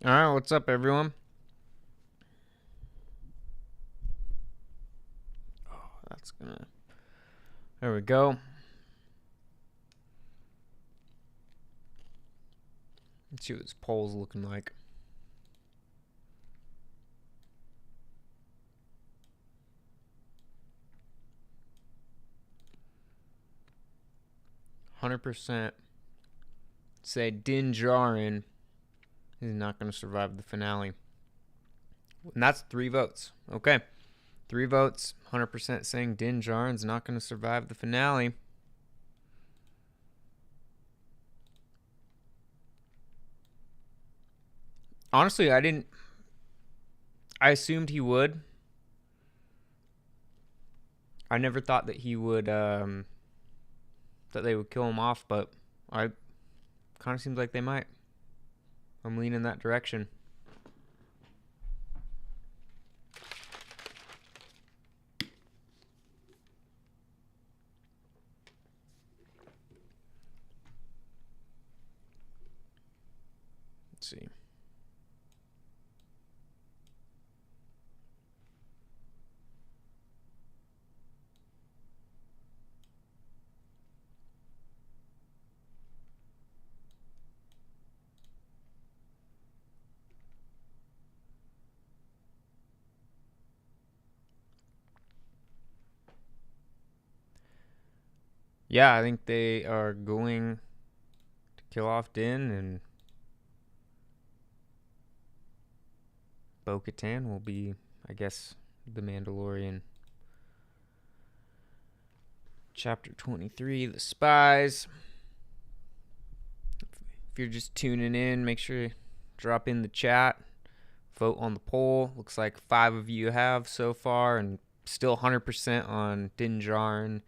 All right, what's up, everyone? Oh, that's gonna. There we go. Let's see what this poll's looking like. %, say Din Djarin is not going to survive the finale. And that's 3 votes. Okay. 3 votes, 100% saying Din Djarin's not going to survive the finale. Honestly, I assumed he would. I never thought that he would, that they would kill him off, but I kind of seems like they might. I'm leaning that direction. Let's see. Yeah, I think they are going to kill off Din, and Bo-Katan will be, I guess, the Mandalorian. Chapter 23, The Spies. If you're just tuning in, make sure you drop in the chat. Vote on the poll. Looks like 5 of you have so far, and still 100% on Din Djarin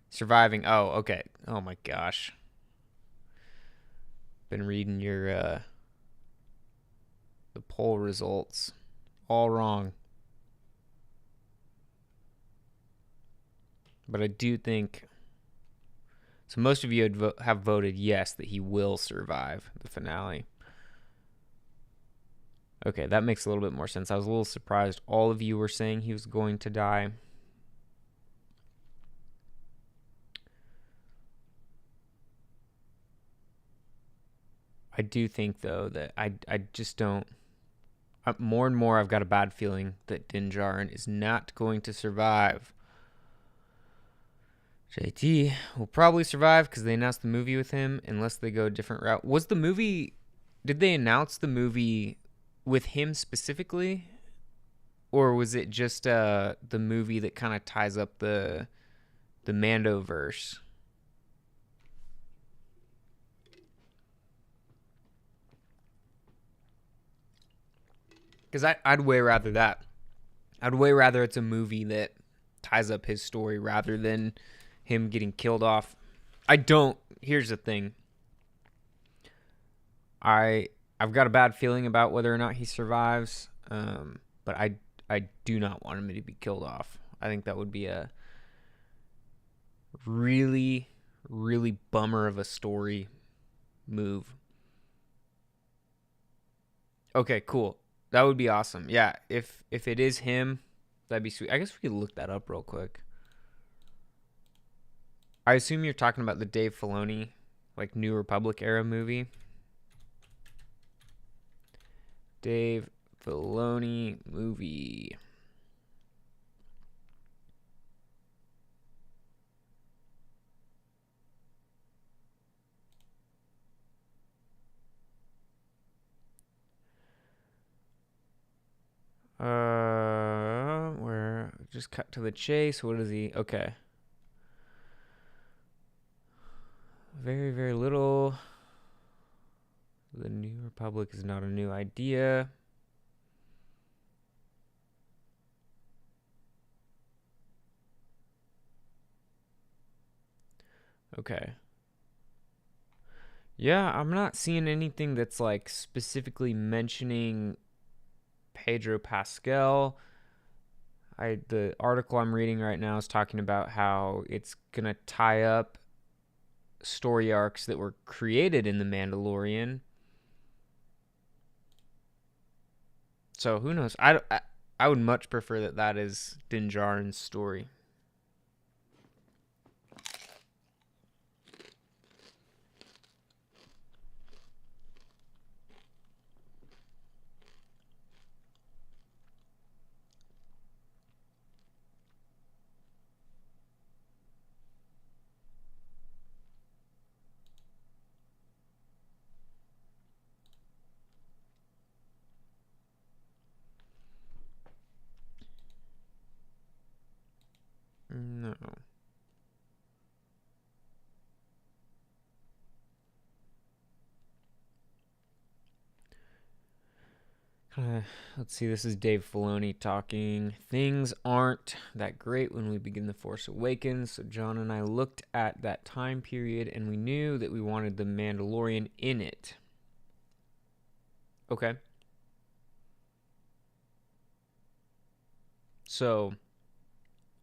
surviving. Oh, okay. Oh my gosh. Been reading your the poll results. All wrong. But I do think, so most of you have voted yes that he will survive the finale. Okay, that makes a little bit more sense. I was a little surprised all of you were saying he was going to die. I do think, though, that I just don't. More and more, I've got a bad feeling that Din Djarin is not going to survive. JT will probably survive because they announced the movie with him, unless they go a different route. Was the movie? Did they announce the movie with him specifically, or was it just the movie that kind of ties up the Mandoverse? Because I'd way rather that. I'd way rather it's a movie that ties up his story rather than him getting killed off. I don't. Here's the thing. I've got a bad feeling about whether or not he survives, but I do not want him to be killed off. I think that would be a really, really bummer of a story move. Okay, cool. That would be awesome. Yeah, if it is him, that'd be sweet. I guess we could look that up real quick. I assume you're talking about the Dave Filoni, like, New Republic era movie. Dave Filoni movie. Where just cut to the chase. What is he? Okay. Very, very little. The New Republic is not a new idea. Okay. Yeah, I'm not seeing anything that's like specifically mentioning Pedro Pascal. The article I'm reading right now is talking about how it's gonna tie up story arcs that were created in The Mandalorian. So who knows? I would much prefer that is Din Djarin's story. No. Let's see, this is Dave Filoni talking. Things aren't that great when we begin The Force Awakens. So John and I looked at that time period and we knew that we wanted The Mandalorian in it. Okay. So,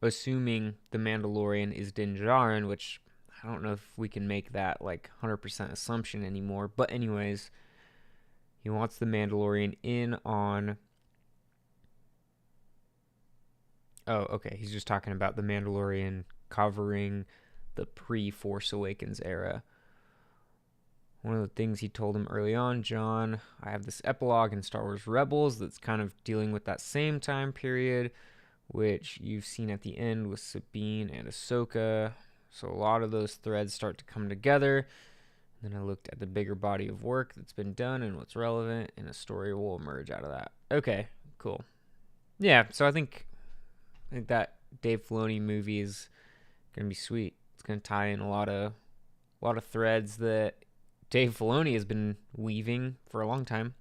assuming The Mandalorian is Din Djarin, which I don't know if we can make that like 100% assumption anymore. But anyways, he wants The Mandalorian in on... Oh, okay. He's just talking about The Mandalorian covering the pre-Force Awakens era. One of the things he told him early on, John, I have this epilogue in Star Wars Rebels that's kind of dealing with that same time period, which you've seen at the end with Sabine and Ahsoka. So a lot of those threads start to come together. Then I looked at the bigger body of work that's been done and what's relevant, and a story will emerge out of that. Okay, cool. Yeah, so I think that Dave Filoni movie is gonna be sweet. It's gonna tie in a lot of threads that Dave Filoni has been weaving for a long time.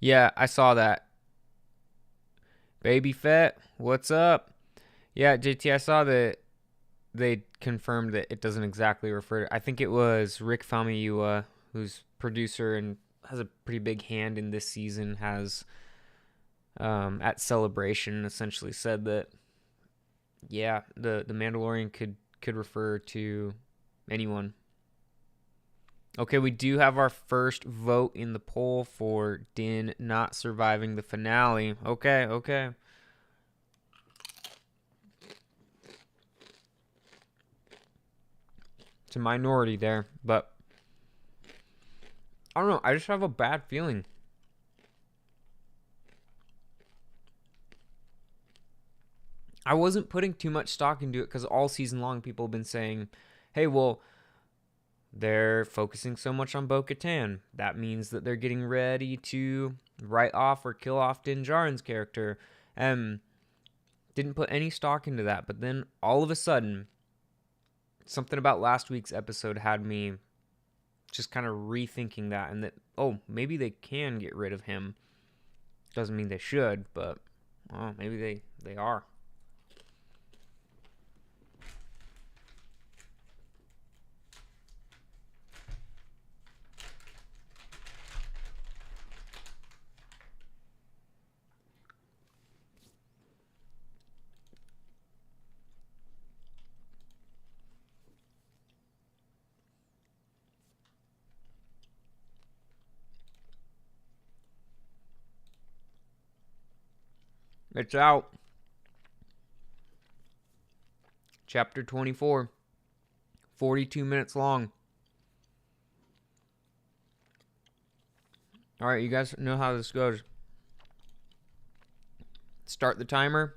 Yeah, I saw that. Baby Fett, what's up? Yeah, JT, I saw that they confirmed that it doesn't exactly refer to... I think it was Rick Famuyiwa, who's producer and has a pretty big hand in this season, has at Celebration essentially said that, yeah, the Mandalorian could refer to anyone. Okay, we do have our first vote in the poll for Din not surviving the finale. Okay. It's a minority there, but I don't know. I just have a bad feeling. I wasn't putting too much stock into it because all season long people have been saying, hey, well, they're focusing so much on Bo-Katan. That means that they're getting ready to write off or kill off Din Djarin's character. Didn't put any stock into that. But then all of a sudden, something about last week's episode had me just kind of rethinking that. And that, oh, maybe they can get rid of him. Doesn't mean they should, but maybe they are. It's out. Chapter 24. 42 minutes long. All right, you guys know how this goes. Start the timer.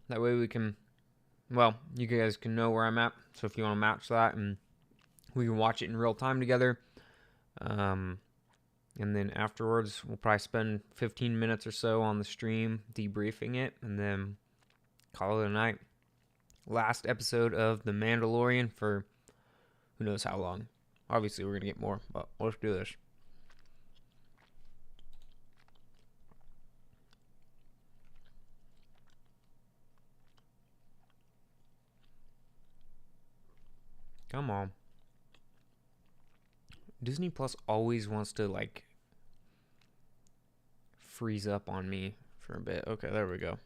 That way we can, well, you guys can know where I'm at. So if you want to match that, and we can watch it in real time together. And then afterwards, we'll probably spend 15 minutes or so on the stream debriefing it, and then call it a night. Last episode of The Mandalorian for who knows how long. Obviously, we're going to get more, but let's do this. Come on. Disney Plus always wants to, like, freeze up on me for a bit. Okay, there we go.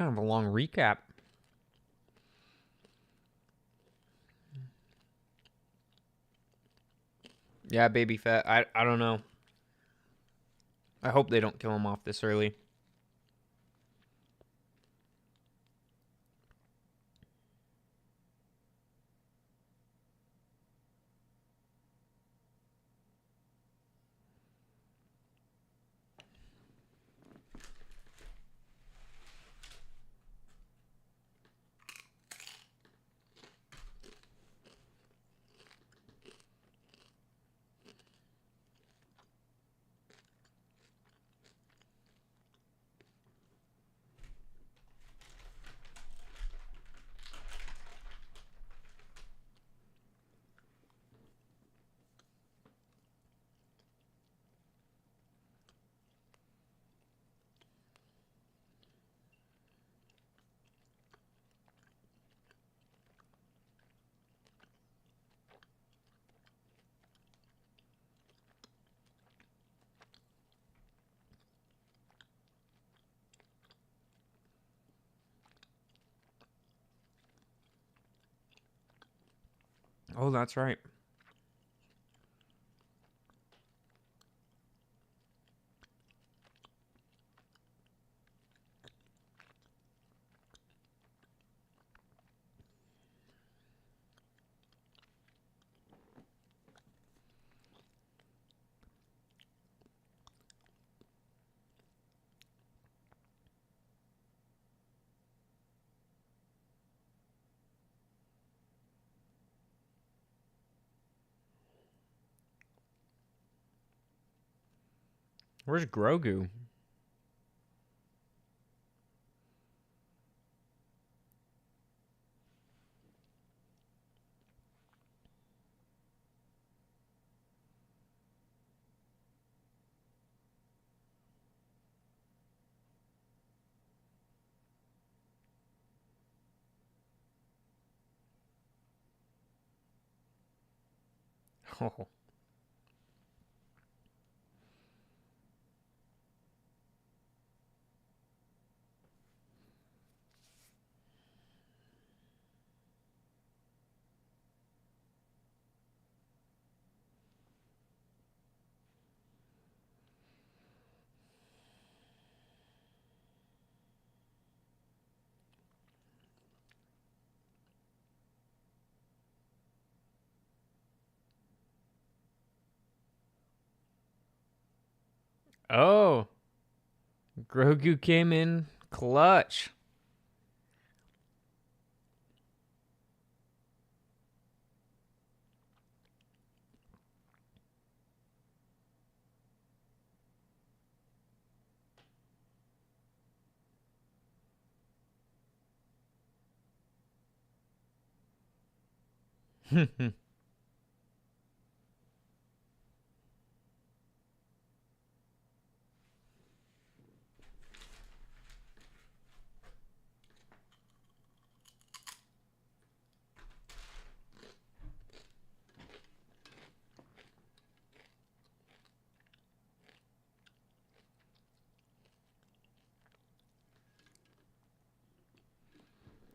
kind of a long recap. Yeah, Baby Fett. I don't know. I hope they don't kill him off this early. Oh, that's right. Where's Grogu? Oh. Oh. Grogu came in clutch.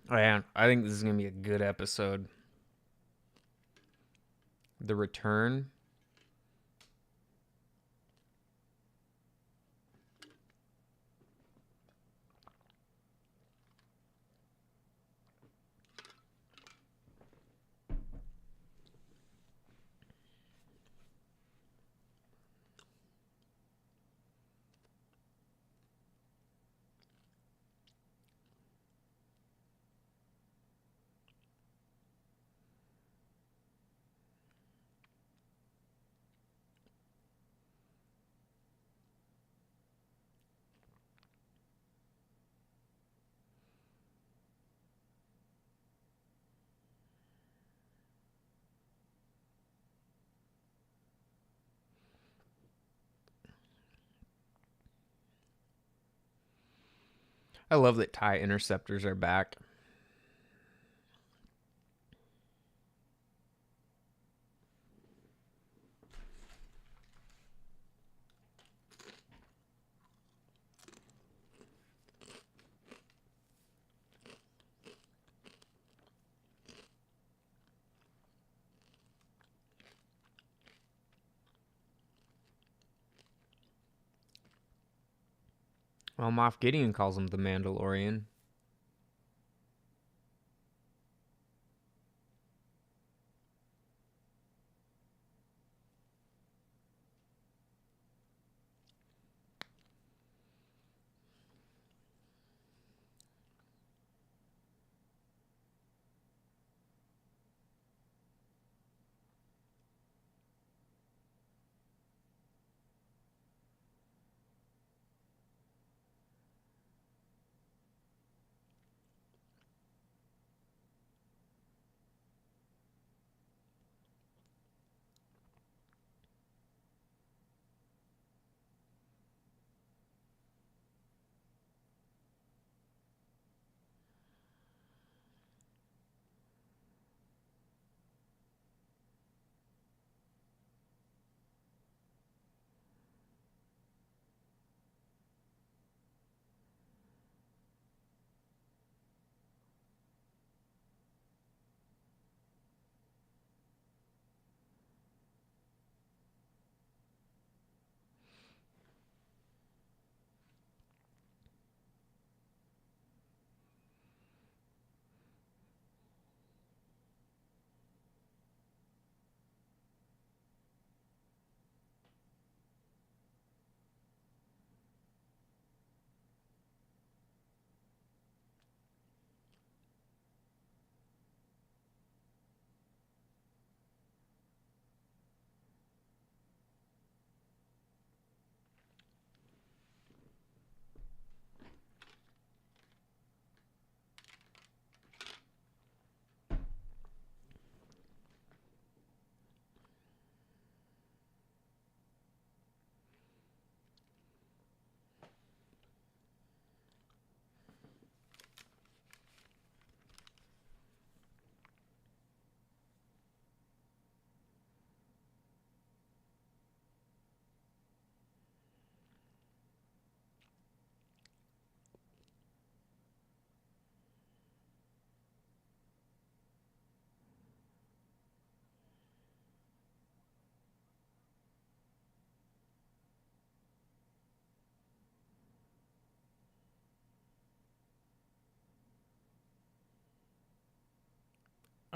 Oh, yeah, I think this is going to be a good episode. The return. I love that TIE interceptors are back. Well, Moff Gideon calls him the Mandalorian.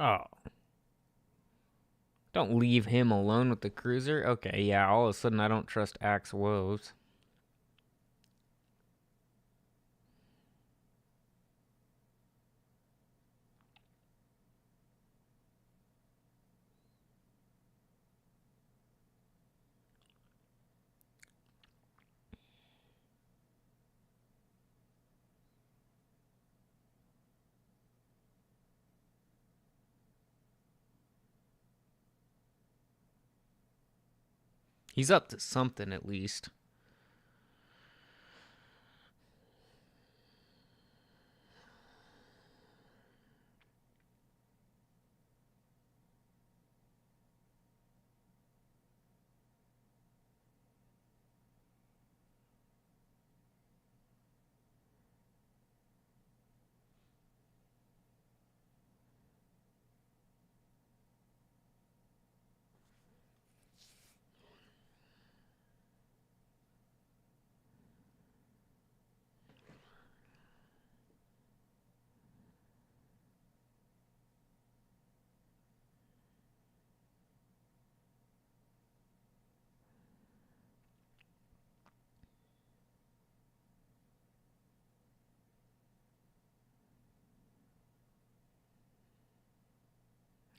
Oh, don't leave him alone with the cruiser. Okay, yeah, all of a sudden I don't trust Axe Woves. He's up to something at least.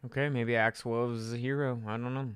Okay, maybe Axe Woves is a hero. I don't know.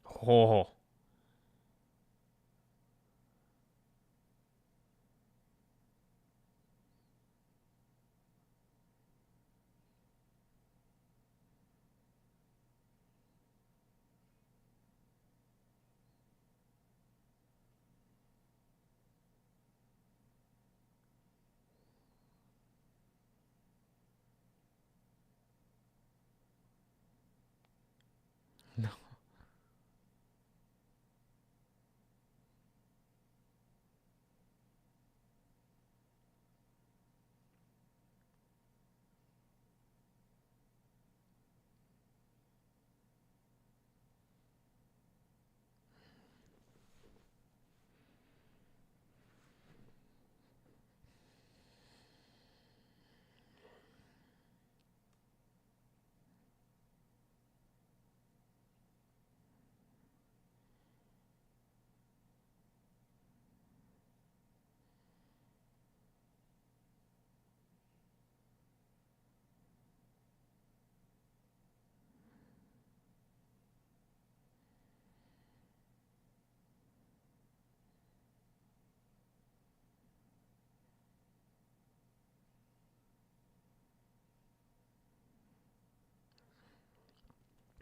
Oh, no.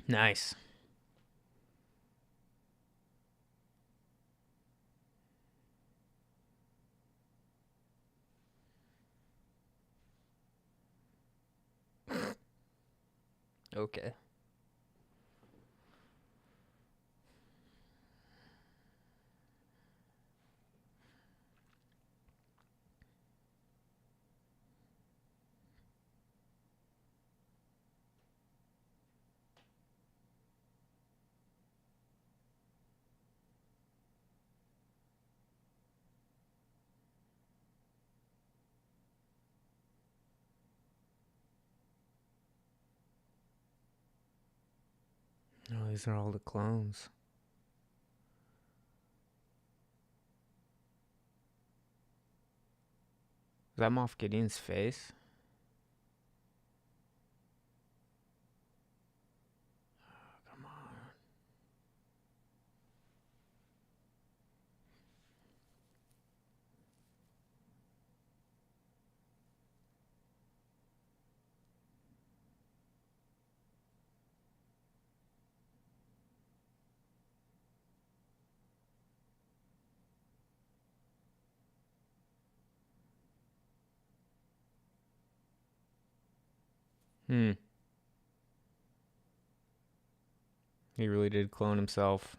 Nice. Okay. Oh, these are all the clones. Is that Moff Gideon's face? Come on. Hmm. He really did clone himself.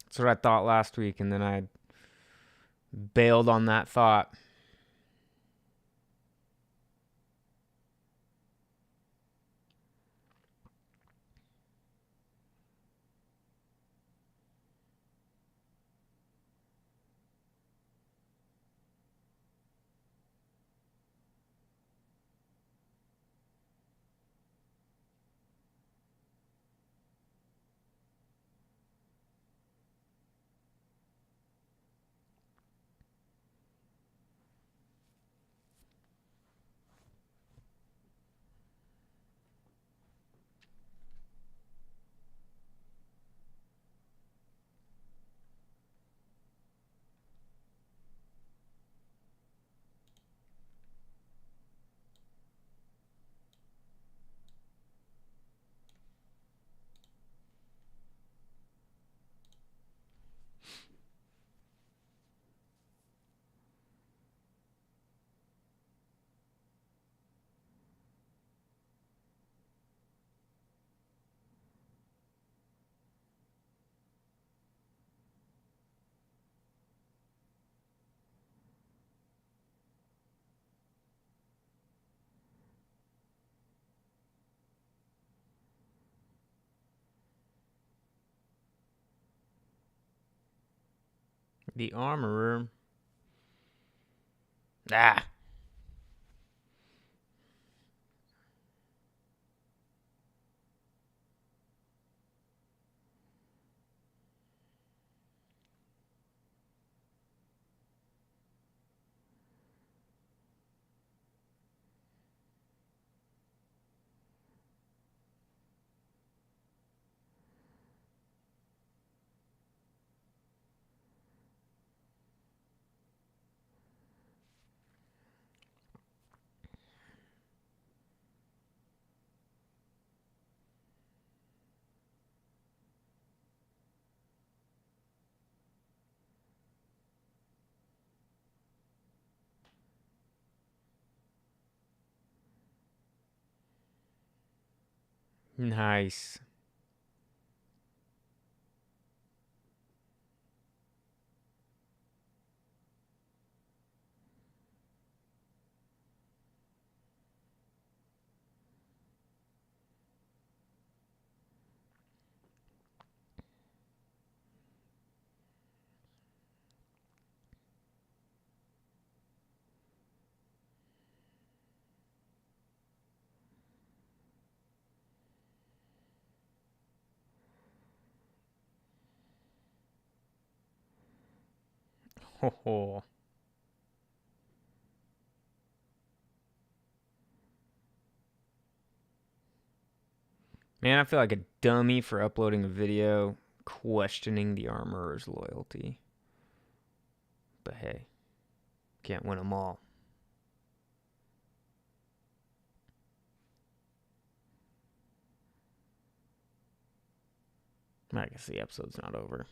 That's what I thought last week, and then I bailed on that thought. The armorer. Ah. Nice. Ho ho. Man, I feel like a dummy for uploading a video questioning the armorer's loyalty. But hey, can't win them all. I guess the episode's not over.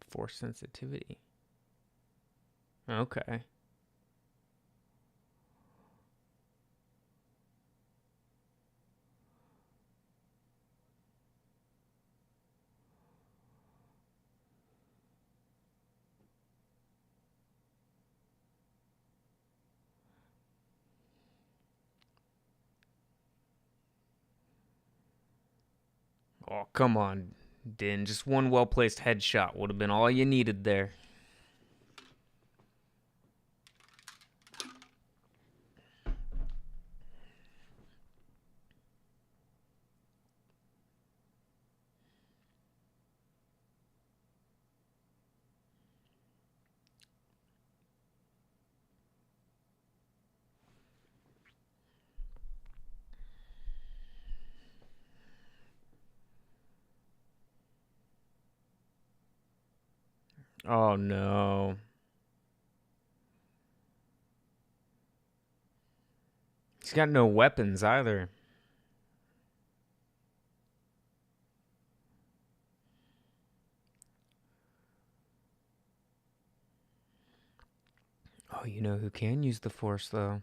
Force sensitivity. Okay. Oh, come on, Din. Just one well placed headshot would have been all you needed there. Oh no. He's got no weapons either. Oh, you know who can use the Force, though?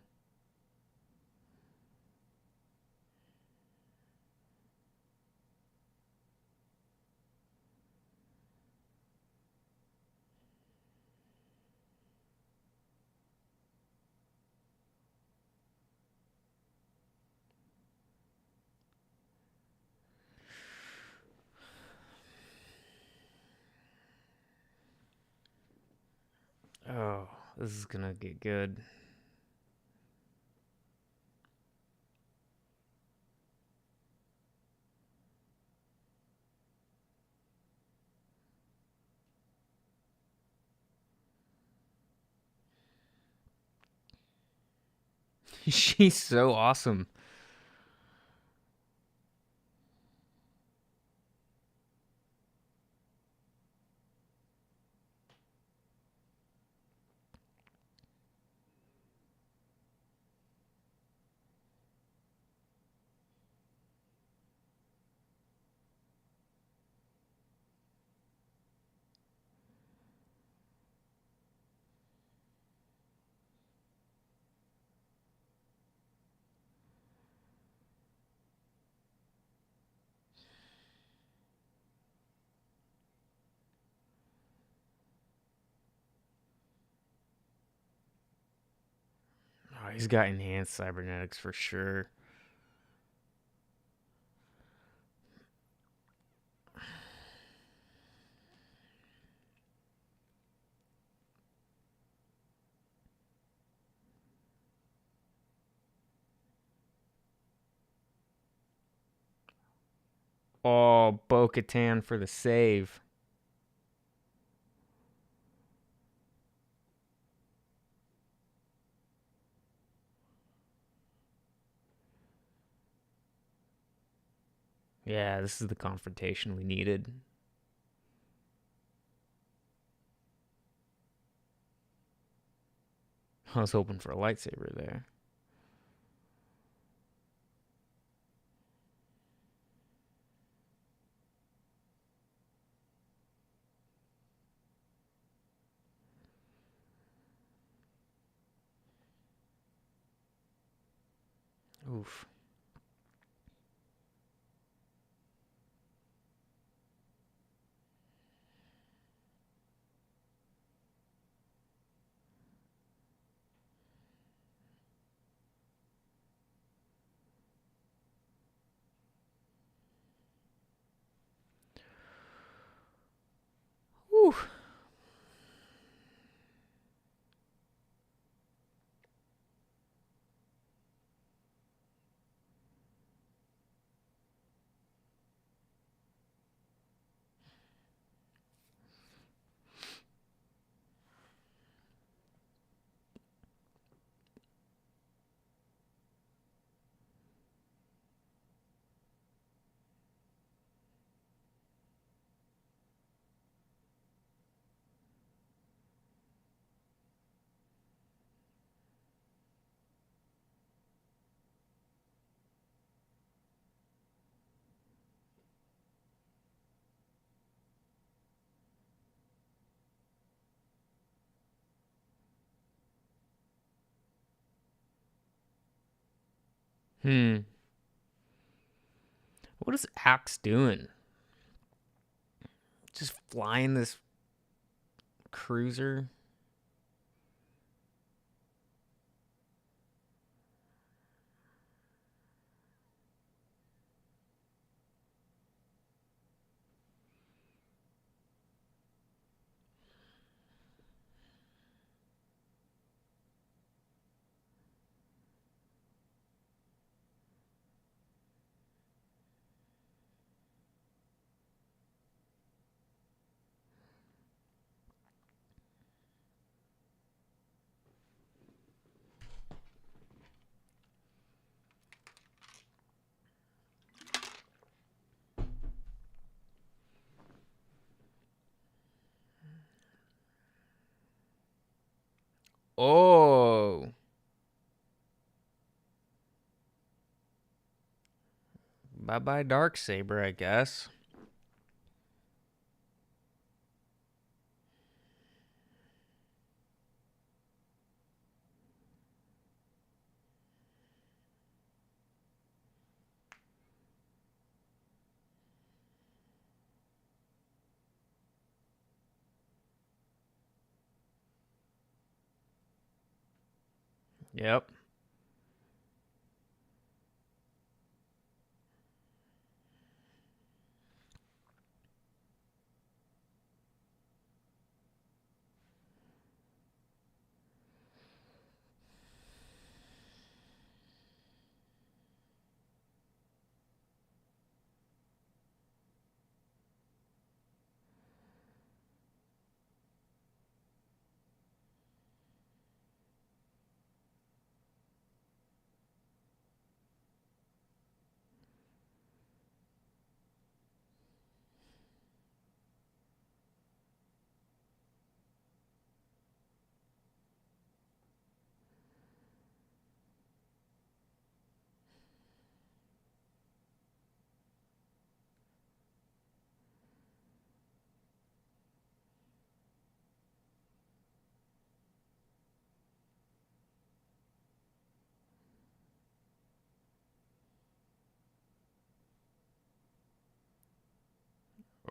Oh, this is gonna get good. She's so awesome. Oh, he's got enhanced cybernetics for sure. Oh, Bo-Katan for the save. Yeah, this is the confrontation we needed. I was hoping for a lightsaber there. Oof. Whew. Hmm. What is Axe doing? Just flying this cruiser? Oh. Bye bye, Dark Saber, I guess. Yep.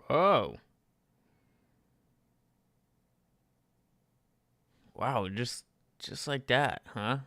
Oh. Wow, just like that, huh?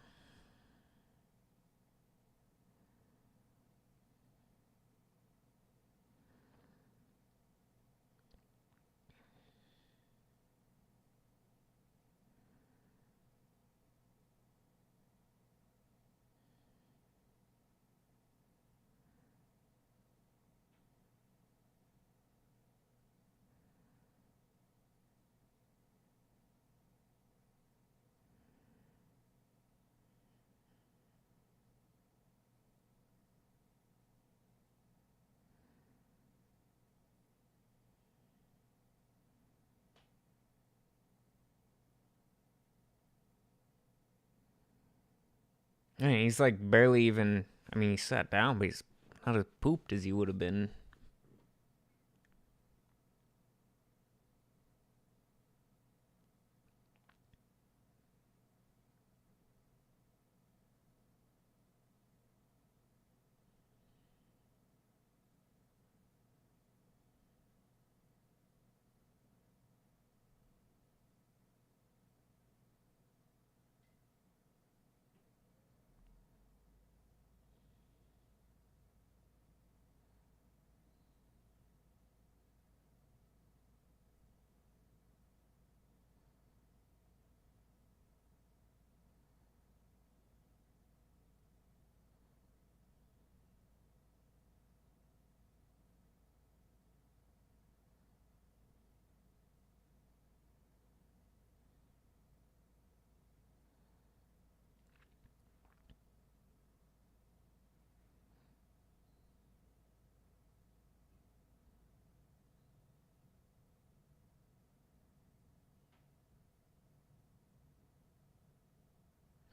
I mean, he's like barely even. I mean, he sat down, but he's not as pooped as he would have been.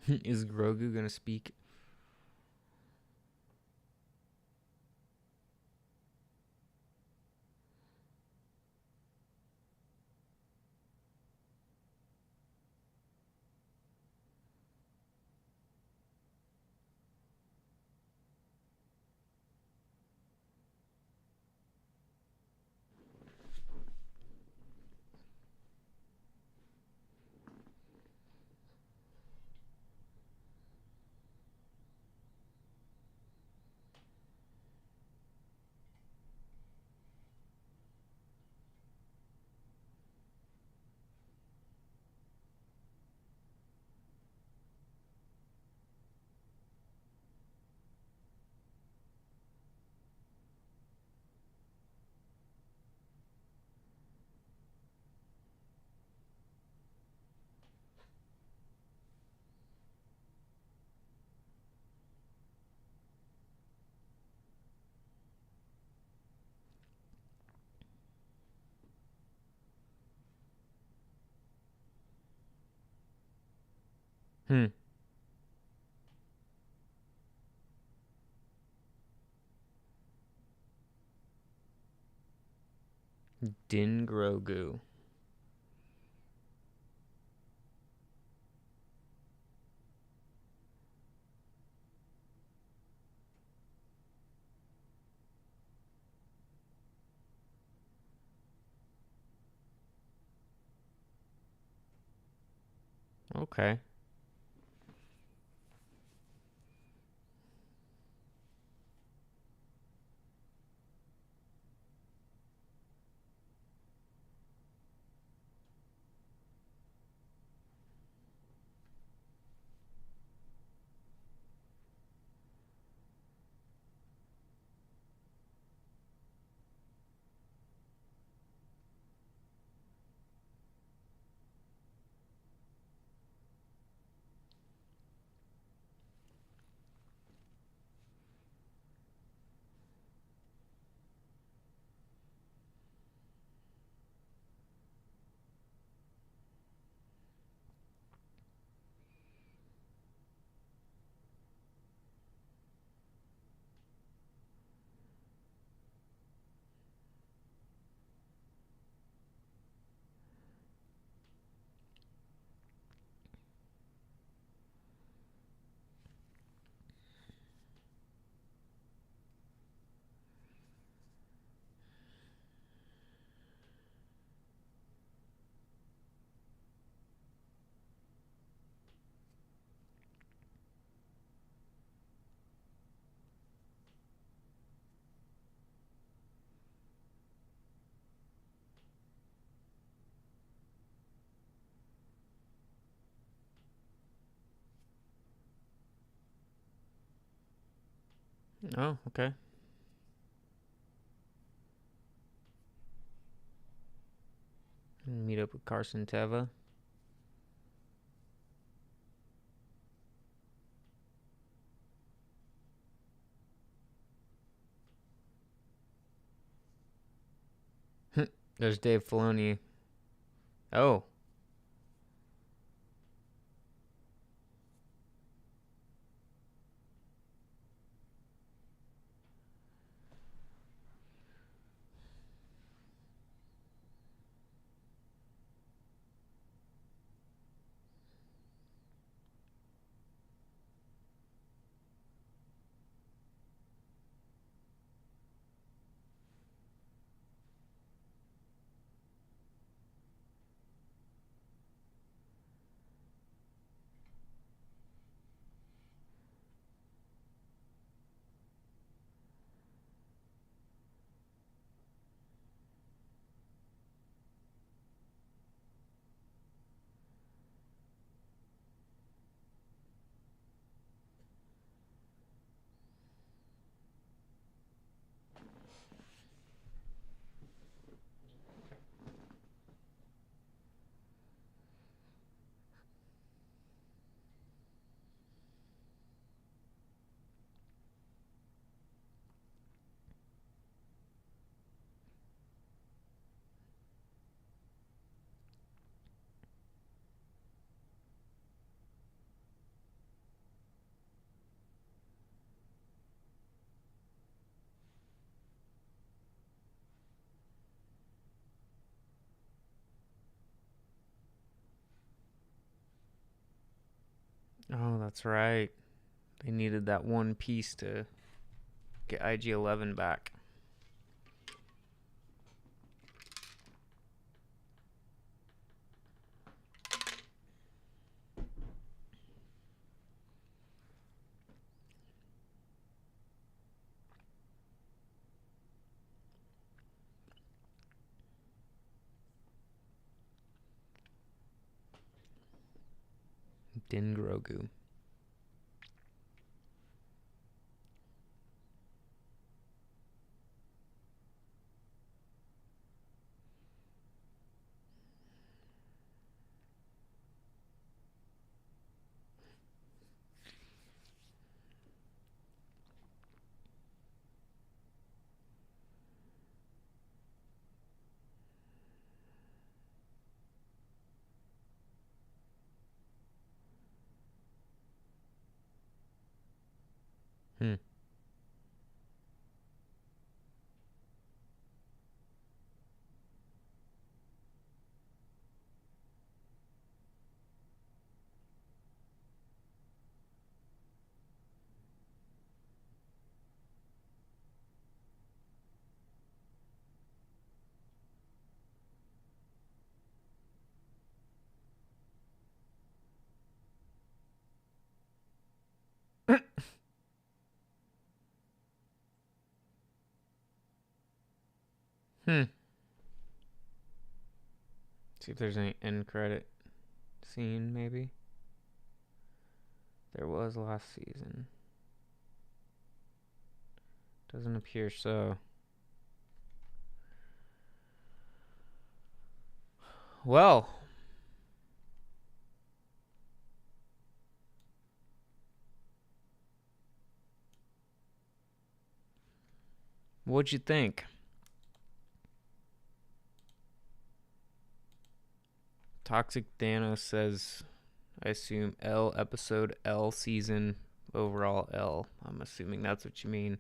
Is Grogu gonna speak? Hmm. Din Grogu. Okay. Oh, okay. Meet up with Carson Teva. There's Dave Filoni. Oh, Oh, that's right. They needed that one piece to get IG-11 back. Din Grogu. Hmm. Hmm. See if there's any end credit scene, maybe. There was last season. Doesn't appear so. Well, what'd you think? Toxic Thanos says, I assume L episode, L season, overall L. I'm assuming that's what you mean.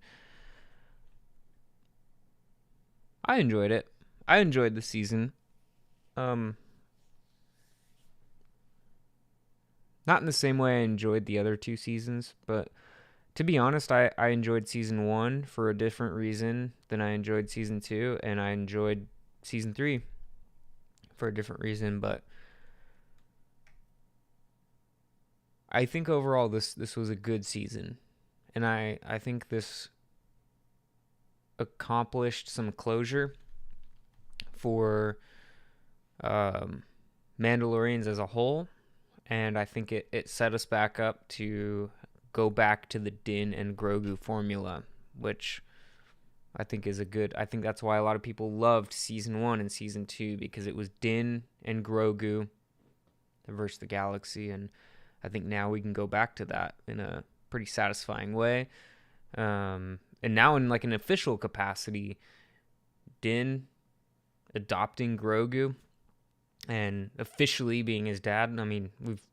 I enjoyed it. I enjoyed the season. Not in the same way I enjoyed the other two seasons, but to be honest, I enjoyed season one for a different reason than I enjoyed season two, and I enjoyed season three for a different reason. But I think overall this was a good season, and I think this accomplished some closure for Mandalorians as a whole, and I think it set us back up to go back to the Din and Grogu formula, which I think is a good. I think that's why a lot of people loved season one and season two, because it was Din and Grogu versus the galaxy, and I think now we can go back to that in a pretty satisfying way. And now in like an official capacity, Din adopting Grogu and officially being his dad. I mean, we've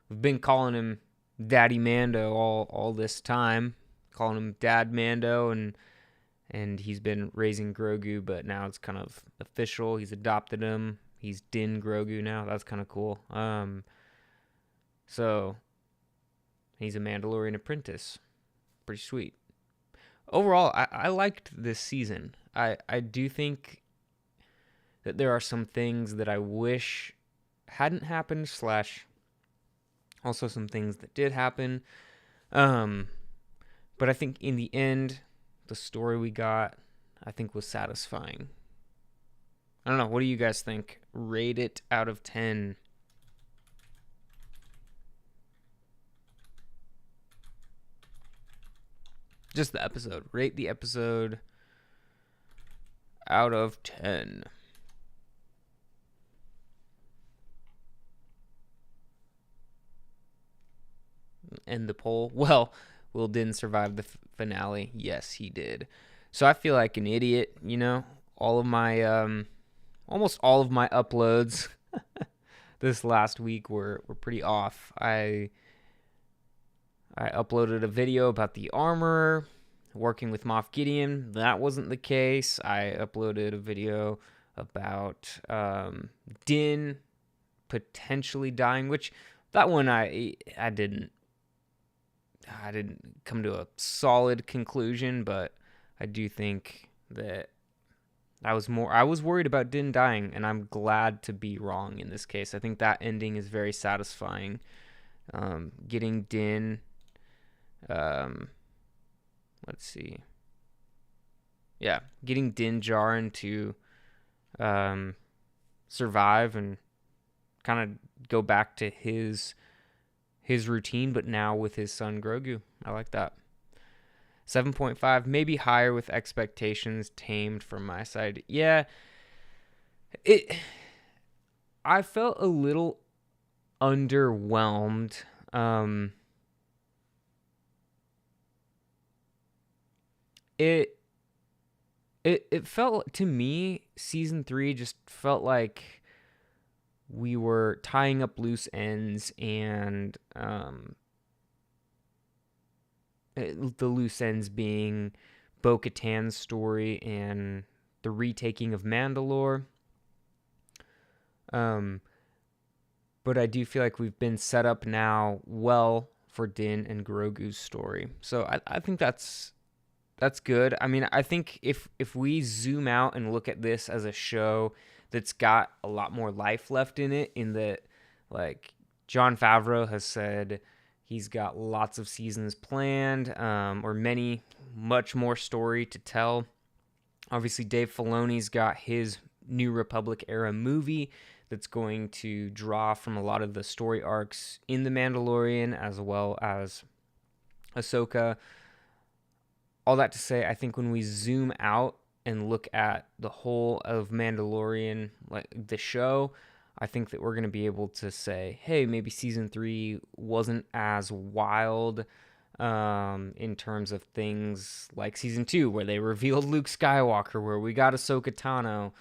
been calling him Daddy Mando all this time, calling him Dad Mando, and he's been raising Grogu, but now it's kind of official. He's adopted him. He's Din Grogu now. That's kind of cool. So he's a Mandalorian apprentice. Pretty sweet. Overall, I liked this season. I do think that there are some things that I wish hadn't happened, slash also some things that did happen. But I think in the end, the story we got, I think, was satisfying. I don't know. What do you guys think? Rate it out of 10. Just the episode. Rate the episode out of 10. End the poll. Well, Will Din survive the finale? Yes, he did. So I feel like an idiot, you know? All of my, almost all of my uploads this last week were pretty off. I uploaded a video about the armor working with Moff Gideon. That wasn't the case. I uploaded a video about Din potentially dying, which that one I didn't I didn't come to a solid conclusion, but I do think that I was worried about Din dying, and I'm glad to be wrong in this case. I think that ending is very satisfying. Getting Din, um, let's see, yeah, getting Din Djarin to um, survive and kind of go back to his routine, but now with his son Grogu. I like that. 7.5, maybe higher with expectations tamed from my side. Yeah, it. I felt a little underwhelmed. It it felt to me season 3 just felt like we were tying up loose ends, and the loose ends being Bo-Katan's story and the retaking of Mandalore. But I do feel like we've been set up now well for Din and Grogu's story. So I think that's good. I mean, I think if we zoom out and look at this as a show that's got a lot more life left in it, in that, like, Jon Favreau has said he's got lots of seasons planned, or much more story to tell. Obviously, Dave Filoni's got his New Republic era movie that's going to draw from a lot of the story arcs in The Mandalorian, as well as Ahsoka. All that to say, I think when we zoom out and look at the whole of Mandalorian, like the show, I think that we're going to be able to say, hey, maybe season 3 wasn't as wild in terms of things like season 2, where they revealed Luke Skywalker, where we got Ahsoka Tano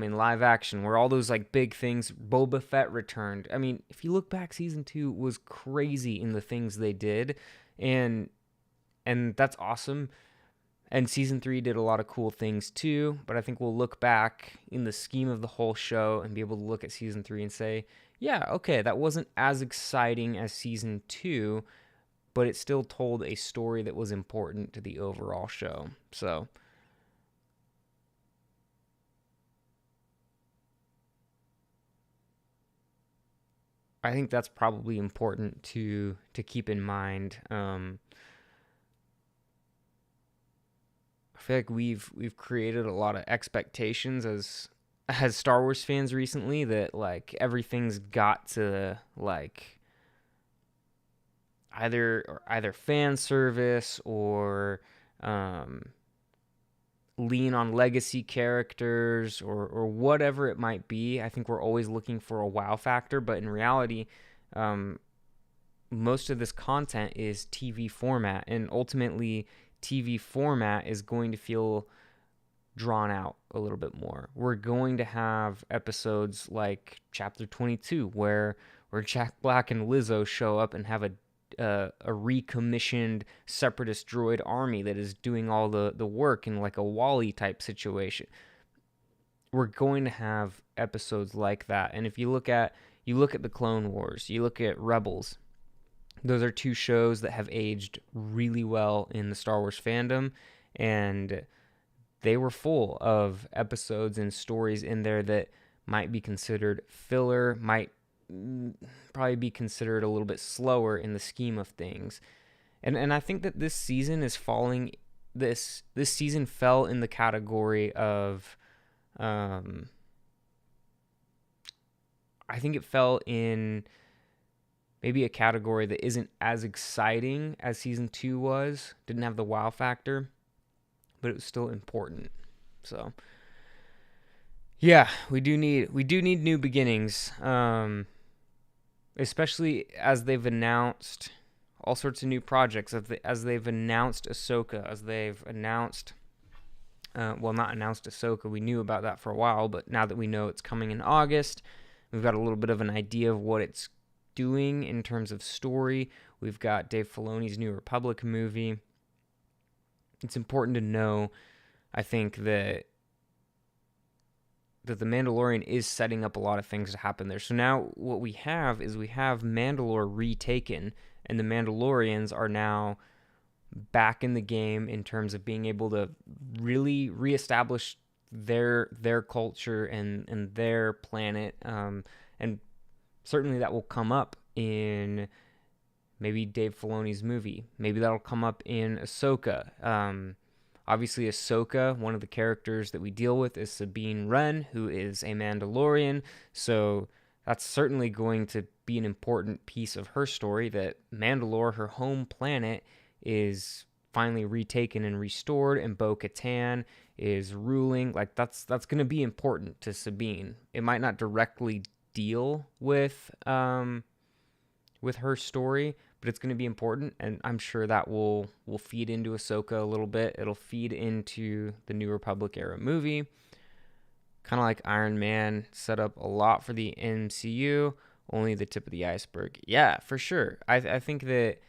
in live action, where all those like big things, Boba Fett returned. I mean, if you look back, season 2 was crazy in the things they did, and that's awesome. And season 3 did a lot of cool things too, but I think we'll look back in the scheme of the whole show and be able to look at season 3 and say, yeah, okay, that wasn't as exciting as season 2, but it still told a story that was important to the overall show. So I think that's probably important to keep in mind. I feel like we've created a lot of expectations as Star Wars fans recently, that like everything's got to like either fan service or lean on legacy characters, or whatever it might be. I think we're always looking for a wow factor, but in reality, most of this content is TV format, and ultimately TV format is going to feel drawn out a little bit more. We're going to have episodes like Chapter 22, where Jack Black and Lizzo show up and have a recommissioned separatist droid army that is doing all the work in like a Wall-E type situation. We're going to have episodes like that. And if you look at the Clone Wars, you look at Rebels, those are two shows that have aged really well in the Star Wars fandom, and they were full of episodes and stories in there that might be considered filler, might probably be considered a little bit slower in the scheme of things. And I think that this season is falling this season fell in the category of I think it fell in maybe a category that isn't as exciting as season 2 was. Didn't have the wow factor, but it was still important. So yeah, we do need new beginnings, especially as they've announced all sorts of new projects, as they've announced Ahsoka, as they've announced not announced Ahsoka. We knew about that for a while, but now that we know it's coming in August, we've got a little bit of an idea of what it's doing in terms of story. We've got Dave Filoni's New Republic movie. It's important to know, I think, that The Mandalorian is setting up a lot of things to happen there. So now what we have is we have Mandalore retaken, and the Mandalorians are now back in the game in terms of being able to really reestablish their culture and their planet. And certainly that will come up in maybe Dave Filoni's movie. Maybe that'll come up in Ahsoka. Obviously, Ahsoka, one of the characters that we deal with is Sabine Wren, who is a Mandalorian. So that's certainly going to be an important piece of her story, that Mandalore, her home planet, is finally retaken and restored, and Bo-Katan is ruling. Like that's going to be important to Sabine. It might not directly deal with her story, but it's going to be important, and I'm sure that will feed into Ahsoka a little bit. It'll feed into the New Republic era movie, kind of like Iron Man set up a lot for the MCU, only the tip of the iceberg. Yeah, for sure. I think that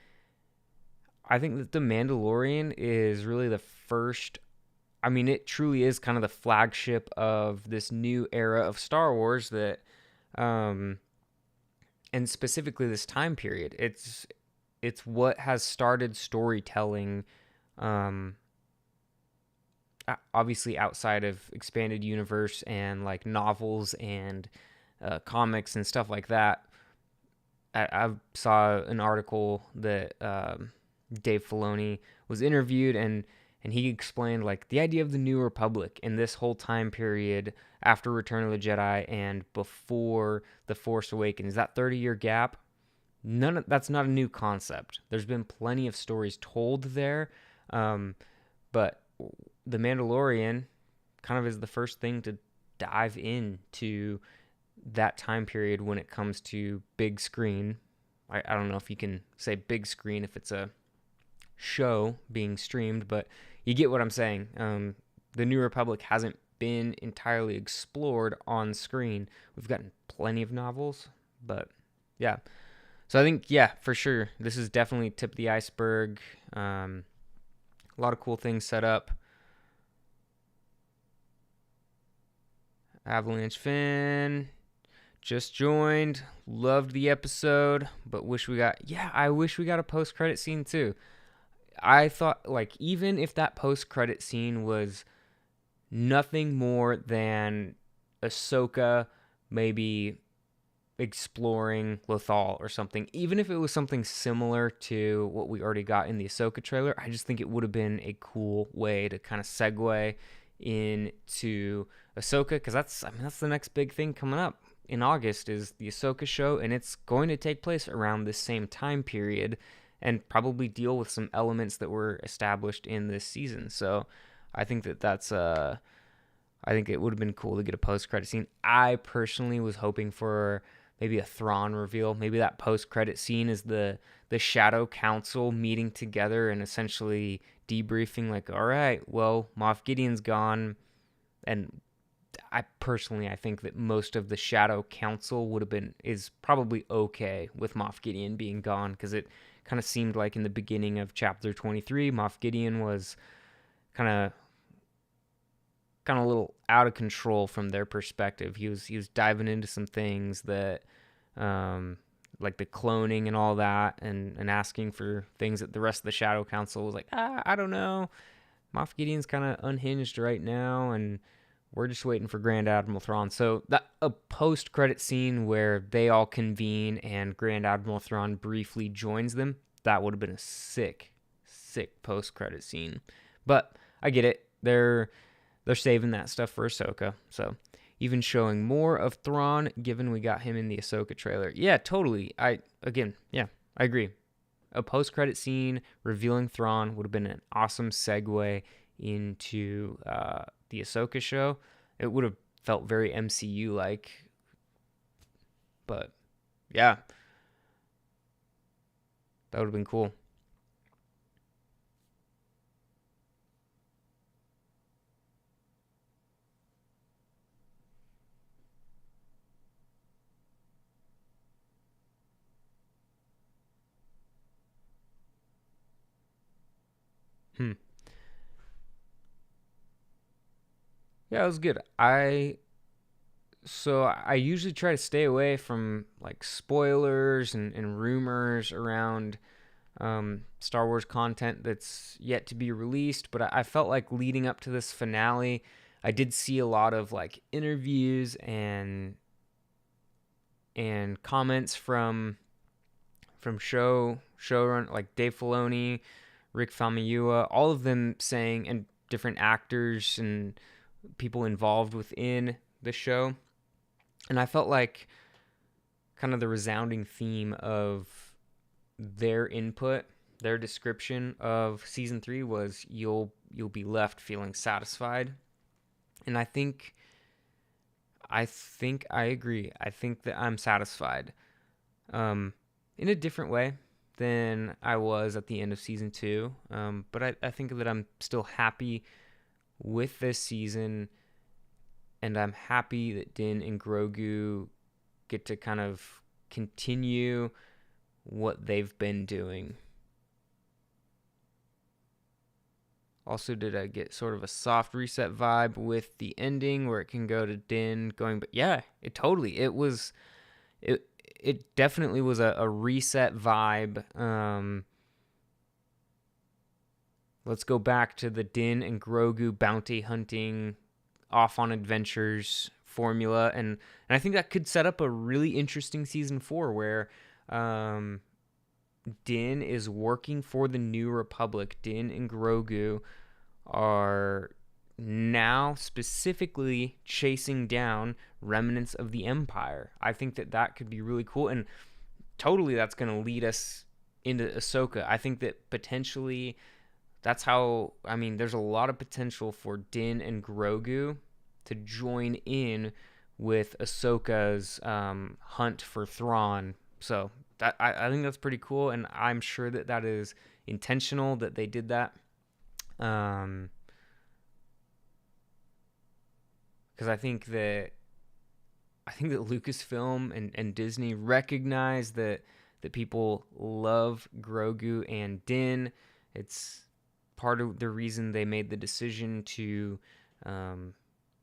the Mandalorian is really the first. I mean, it truly is kind of the flagship of this new era of Star Wars that, and specifically this time period. It's what has started storytelling, um, obviously outside of expanded universe and like novels and comics and stuff like that. I saw an article that Dave Filoni was interviewed, and he explained like the idea of the New Republic in this whole time period after Return of the Jedi and before The Force Awakens, that 30-year gap. That's not a new concept. There's been plenty of stories told there, but The Mandalorian kind of is the first thing to dive into that time period when it comes to big screen. I don't know if you can say big screen if it's a show being streamed, but you get what I'm saying. The New Republic hasn't been entirely explored on screen. We've gotten plenty of novels, but yeah. So I think, yeah, for sure, this is definitely tip of the iceberg. A lot of cool things set up. Avalanche Finn just joined. Loved the episode, but I wish we got a post-credit scene too. I thought, like, even if that post-credit scene was nothing more than Ahsoka maybe exploring Lothal or something, even if it was something similar to what we already got in the Ahsoka trailer, I just think it would have been a cool way to kind of segue into Ahsoka, because that's the next big thing coming up in August is the Ahsoka show, and it's going to take place around this same time period and probably deal with some elements that were established in this season. So I think I think it would have been cool to get a post-credit scene. I personally was hoping for maybe a Thrawn reveal. Maybe that post-credit scene is the Shadow Council meeting together and essentially debriefing, like, all right, well, Moff Gideon's gone. And I think that most of the Shadow Council is probably okay with Moff Gideon being gone, because it kind of seemed like in the beginning of chapter 23, Moff Gideon was kind of a little out of control from their perspective. He was diving into some things that, like the cloning and all that, and asking for things that the rest of the Shadow Council was like, I don't know. Moff Gideon's kind of unhinged right now, and we're just waiting for Grand Admiral Thrawn. So that a post-credit scene where they all convene and Grand Admiral Thrawn briefly joins them, that would have been a sick post-credit scene. But I get it. They're saving that stuff for Ahsoka. So even showing more of Thrawn, given we got him in the Ahsoka trailer. Yeah, totally. I agree. A post-credit scene revealing Thrawn would have been an awesome segue into the Ahsoka show. It would have felt very MCU-like. But, yeah. That would have been cool. Yeah, it was good. I So I usually try to stay away from like spoilers and rumors around Star Wars content that's yet to be released. But I felt like leading up to this finale, I did see a lot of like interviews and comments from showrun like Dave Filoni, Rick Famuyiwa, all of them saying, and different actors and people involved within the show. And I felt like kind of the resounding theme of their input, their description of season 3 was you'll be left feeling satisfied. And I think I agree. I think that I'm satisfied. In a different way than I was at the end of season 2. But I think that I'm still happy with this season, and I'm happy that Din and Grogu get to kind of continue what they've been doing. Also, did I get sort of a soft reset vibe with the ending where it can go to Din going? But yeah, it definitely was a reset vibe. Let's go back to the Din and Grogu bounty hunting, off on adventures formula, and I think that could set up a really interesting season 4 where um, Din is working for the New Republic. Din and Grogu are now specifically chasing down remnants of the Empire. I think that could be really cool, and totally that's going to lead us into Ahsoka. I think that potentially that's how, I mean, there's a lot of potential for Din and Grogu to join in with Ahsoka's hunt for Thrawn. So I think that's pretty cool, and I'm sure that is intentional that they did that. Because I think that Lucasfilm and Disney recognize that people love Grogu and Din. It's part of the reason they made the decision to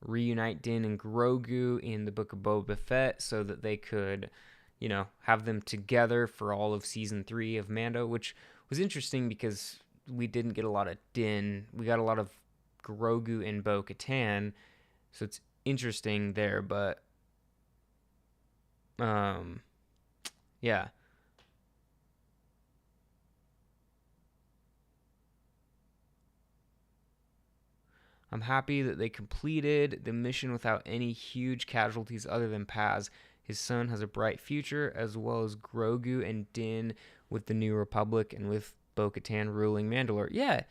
reunite Din and Grogu in the Book of Boba Fett so that they could, have them together for all of season 3 of Mando, which was interesting because we didn't get a lot of Din. We got a lot of Grogu and Bo-Katan, so it's interesting there, but yeah. I'm happy that they completed the mission without any huge casualties other than Paz. His son has a bright future, as well as Grogu and Din with the New Republic and with Bo-Katan ruling Mandalore. Yeah,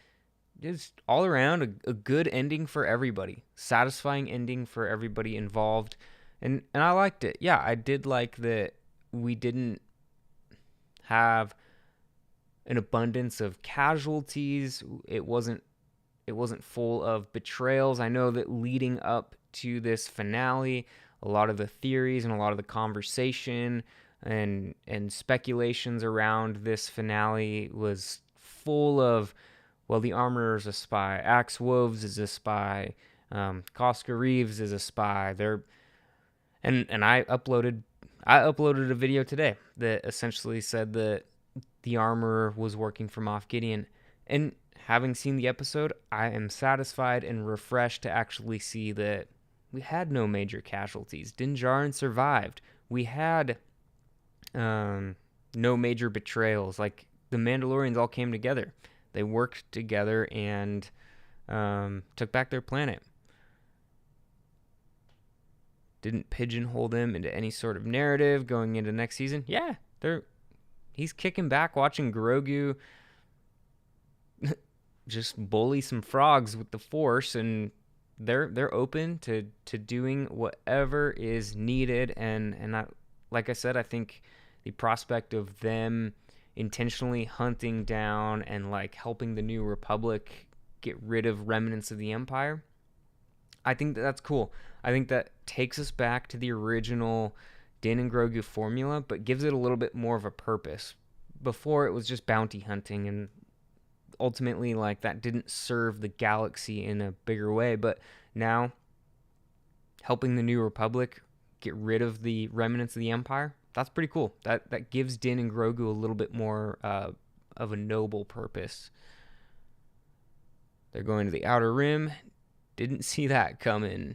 it's all around a good ending for everybody. Satisfying ending for everybody involved. And I liked it. Yeah, I did like that we didn't have an abundance of casualties. It wasn't full of betrayals. I know that leading up to this finale, a lot of the theories and a lot of the conversation and speculations around this finale was full of, well, the Armorer's a spy, Axe Woves is a spy, Cosca Reeves is a spy. And I uploaded a video today that essentially said that the Armorer was working for Moff Gideon. And having seen the episode, I am satisfied and refreshed to actually see that we had no major casualties. Din Djarin survived. We had no major betrayals. Like, the Mandalorians all came together. They worked together and took back their planet. Didn't pigeonhole them into any sort of narrative going into next season. Yeah, he's kicking back watching Grogu just bully some frogs with the Force, and they're open to doing whatever is needed. And I, like I said, I think the prospect of them intentionally hunting down and like helping the New Republic get rid of remnants of the Empire, I think that's cool. I think that takes us back to the original Din and Grogu formula, but gives it a little bit more of a purpose. Before, it was just bounty hunting, and ultimately, like, that didn't serve the galaxy in a bigger way. But now, helping the New Republic get rid of the remnants of the Empire. That's pretty cool. That gives Din and Grogu a little bit more of a noble purpose. They're going to the Outer Rim. Didn't see that coming.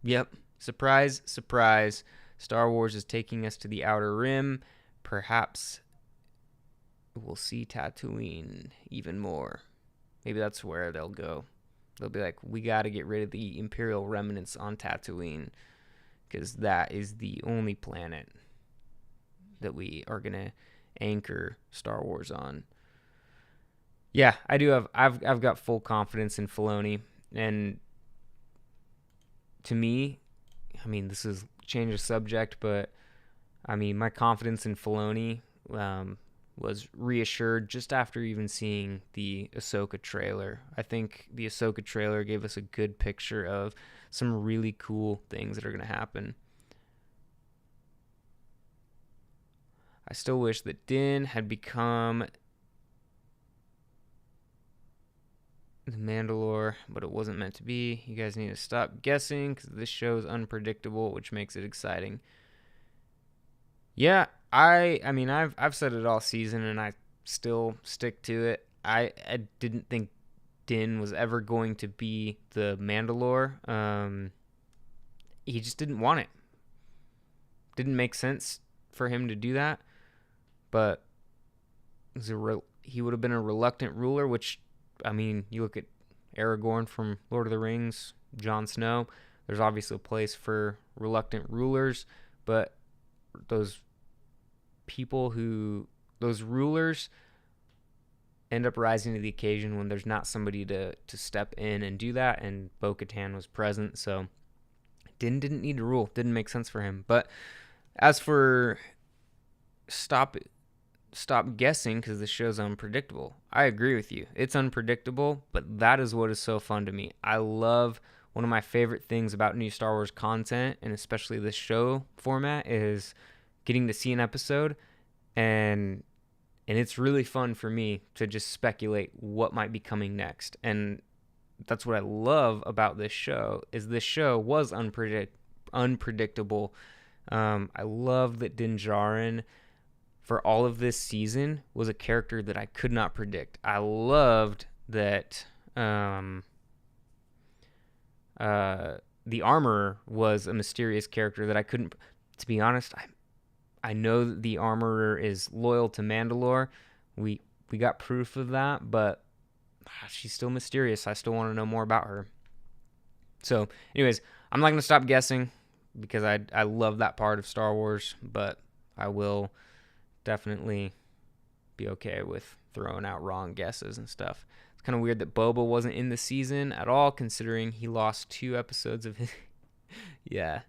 Yep. Surprise, surprise. Star Wars is taking us to the Outer Rim. Perhaps we'll see Tatooine even more. Maybe that's where they'll go. They'll be like, we got to get rid of the Imperial remnants on Tatooine, because that is the only planet that we are going to anchor Star Wars on. Yeah, I do have. I've got full confidence in Filoni, and to me, I mean, this is change of subject, but I mean, my confidence in Filoni was reassured just after even seeing the Ahsoka trailer. I think the Ahsoka trailer gave us a good picture of some really cool things that are going to happen. I still wish that Din had become the Mandalore, but it wasn't meant to be. You guys need to stop guessing because this show is unpredictable, which makes it exciting. Yeah, I mean I've said it all season and I still stick to it. I didn't think Din was ever going to be the Mandalore. He just didn't want it. Didn't make sense for him to do that. But he would have been a reluctant ruler, which, I mean, you look at Aragorn from Lord of the Rings, Jon Snow. There's obviously a place for reluctant rulers, but those rulers end up rising to the occasion when there's not somebody to step in and do that, and Bo-Katan was present, so didn't need to rule. Didn't make sense for him. But as for stop guessing because the show's unpredictable, I agree with you. It's unpredictable, but that is what is so fun to me. I love, one of my favorite things about new Star Wars content, and especially this show format, is getting to see an episode, and it's really fun for me to just speculate what might be coming next. And that's what I love about this show, is this show was unpredictable. I love that Din Djarin, for all of this season, was a character that I could not predict. I loved that the Armorer was a mysterious character that I couldn't... To be honest, I know that the Armorer is loyal to Mandalore. We got proof of that, but she's still mysterious. I still want to know more about her. So, anyways, I'm not going to stop guessing because I love that part of Star Wars, but I will definitely be okay with throwing out wrong guesses and stuff. It's kind of weird that Boba wasn't in the season at all, considering he lost 2 episodes of his... Yeah.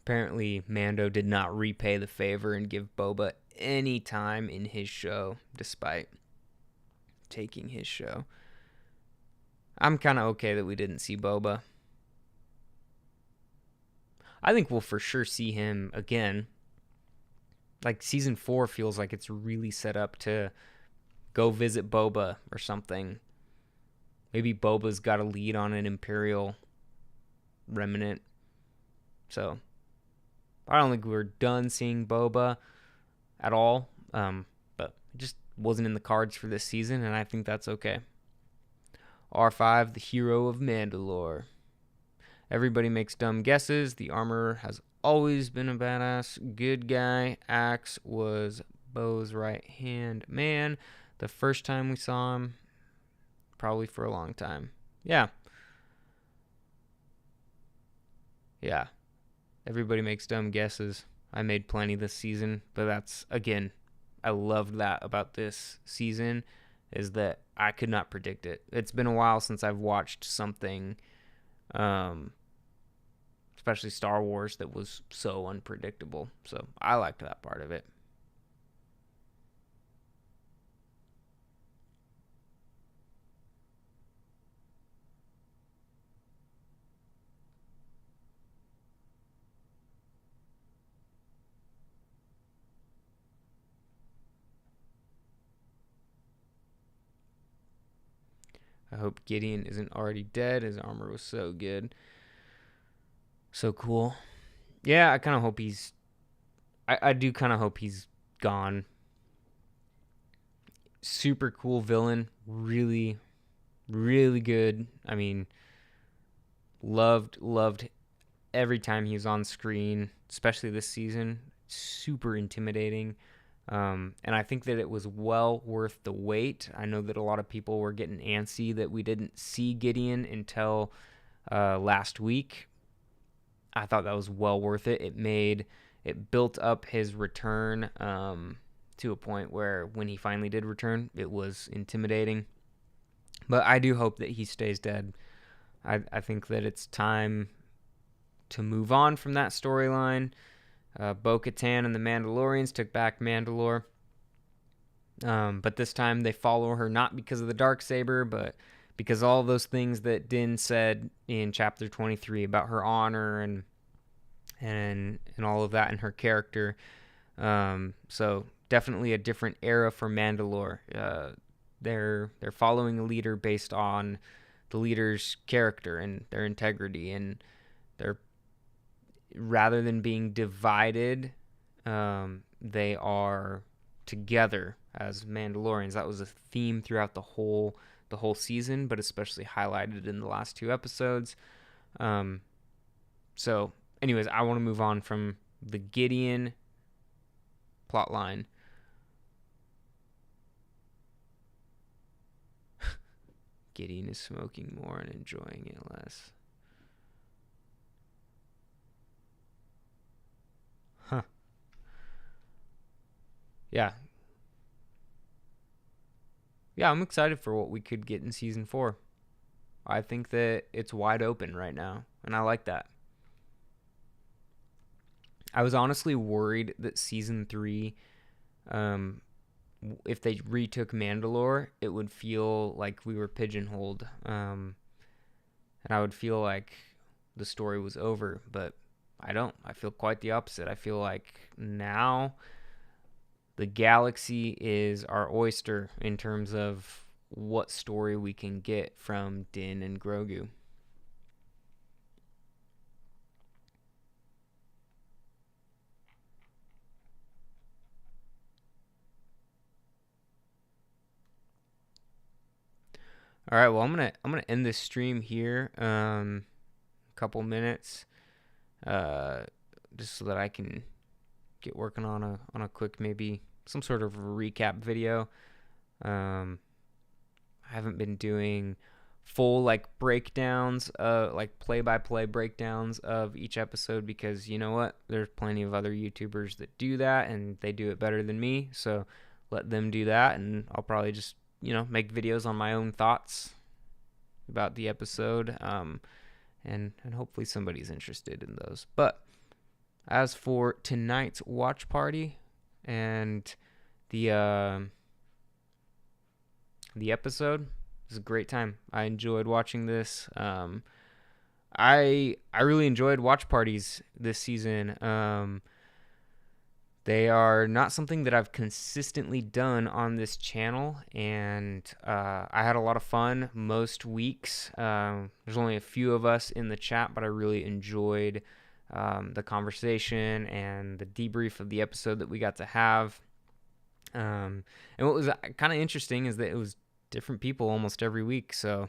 Apparently, Mando did not repay the favor and give Boba any time in his show, despite taking his show. I'm kind of okay that we didn't see Boba. I think we'll for sure see him again. Like, season 4 feels like it's really set up to go visit Boba or something. Maybe Boba's got a lead on an Imperial remnant. So, I don't think we're done seeing Boba at all. But it just wasn't in the cards for this season, and I think that's okay. R5, the hero of Mandalore. Everybody makes dumb guesses. The Armorer has always been a badass good guy. Axe was Bo's right-hand man. The first time we saw him, probably for a long time. Yeah. Everybody makes dumb guesses. I made plenty this season, but that's, again, I loved that about this season, is that I could not predict it. It's been a while since I've watched something, especially Star Wars, that was so unpredictable. So I liked that part of it. I hope Gideon isn't already dead. His armor was so good. So cool. Yeah, I kind of hope I do kind of hope he's gone. Super cool villain. Really, really good. I mean, loved every time he was on screen, especially this season. Super intimidating. And I think that it was well worth the wait. I know that a lot of people were getting antsy that we didn't see Gideon until last week. I thought that was well worth it. It built up his return to a point where when he finally did return, it was intimidating. But I do hope that he stays dead. I think that it's time to move on from that storyline. Bo-Katan and the Mandalorians took back Mandalore. But this time they follow her not because of the Darksaber, but because all those things that Din said in chapter 23 about her honor and all of that in her character. So definitely a different era for Mandalore. They're following a leader based on the leader's character and their integrity, and they're rather than being divided, they are together as Mandalorians. That was a theme throughout the whole season, but especially highlighted in the last 2 episodes. So, anyways, I want to move on from the Gideon plotline. Gideon is smoking more and enjoying it less. Huh. Yeah. Yeah, I'm excited for what we could get in season 4. I think that it's wide open right now, and I like that. I was honestly worried that season 3, if they retook Mandalore, it would feel like we were pigeonholed, and I would feel like the story was over, but I don't. I feel quite the opposite. I feel like now the galaxy is our oyster in terms of what story we can get from Din and Grogu. All right, well, I'm gonna end this stream here. A couple minutes, uh, just so that I can get working on a quick, maybe some sort of recap video. I haven't been doing full like breakdowns, like play-by-play breakdowns of each episode, because you know what? There's plenty of other YouTubers that do that, and they do it better than me. So let them do that, and I'll probably just make videos on my own thoughts about the episode, and hopefully somebody's interested in those. But as for tonight's watch party and the episode, it was a great time. I enjoyed watching this. I really enjoyed watch parties this season. They are not something that I've consistently done on this channel, and I had a lot of fun most weeks. There's only a few of us in the chat, but I really enjoyed the conversation and the debrief of the episode that we got to have. And what was kind of interesting is that it was different people almost every week, so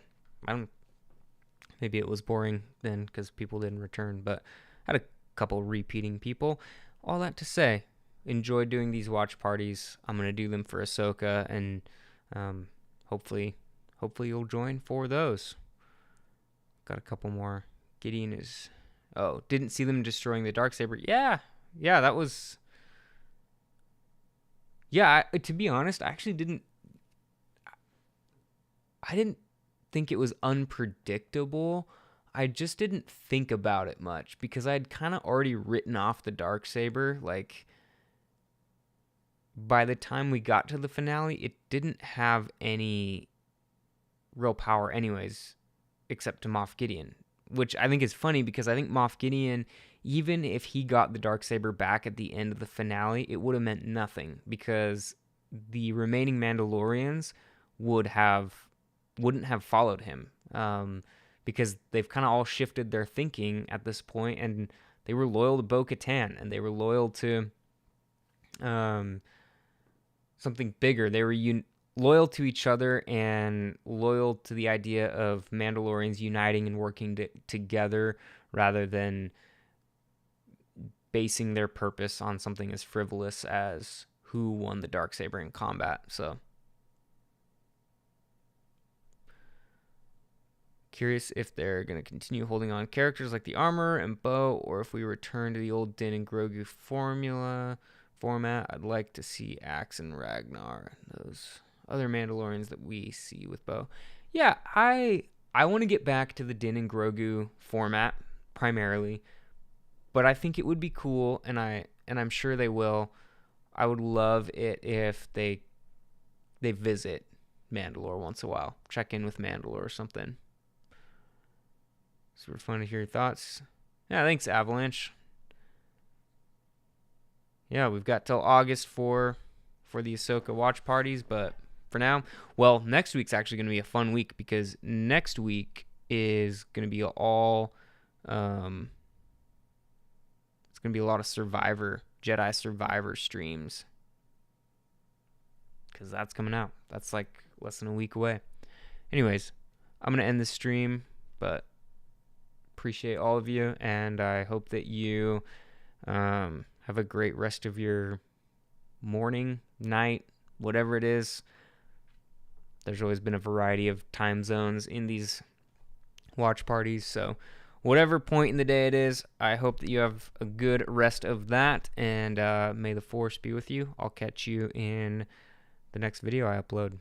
maybe it was boring then because people didn't return, but I had a couple repeating people. All that to say, enjoyed doing these watch parties. I'm going to do them for Ahsoka, and hopefully you'll join for those. Got a couple more. Gideon is... Oh, didn't see them destroying the Darksaber. Yeah, that was... Yeah, to be honest, I actually didn't... I didn't think it was unpredictable. I just didn't think about it much because I'd kind of already written off the Darksaber. Like, by the time we got to the finale, it didn't have any real power anyways, except to Moff Gideon, which I think is funny because I think Moff Gideon, even if he got the Darksaber back at the end of the finale, it would have meant nothing because the remaining Mandalorians wouldn't have followed him, because they've kind of all shifted their thinking at this point, and they were loyal to Bo-Katan, and they were loyal to something bigger. They were loyal to each other and loyal to the idea of Mandalorians uniting and working together rather than basing their purpose on something as frivolous as who won the Darksaber in combat. So, curious if they're going to continue holding on characters like the armor and bow, or if we return to the old Din and Grogu format. I'd like to see Axe and Ragnar, those other Mandalorians that we see with Bo. Yeah, I want to get back to the Din and Grogu format primarily, but I think it would be cool, and I'm sure they will. I would love it if they visit Mandalore once in a while, check in with Mandalore or something. Super fun to hear your thoughts. Yeah, thanks, Avalanche. Yeah, we've got till August for the Ahsoka watch parties, but for now, well, next week's actually going to be a fun week because next week is going to be all it's going to be a lot of Jedi Survivor streams, because that's coming out. That's like less than a week away. Anyways, I'm going to end this stream, but appreciate all of you, and I hope that you have a great rest of your morning, night, whatever it is. There's always been a variety of time zones in these watch parties, so whatever point in the day it is, I hope that you have a good rest of that, and may the Force be with you. I'll catch you in the next video I upload.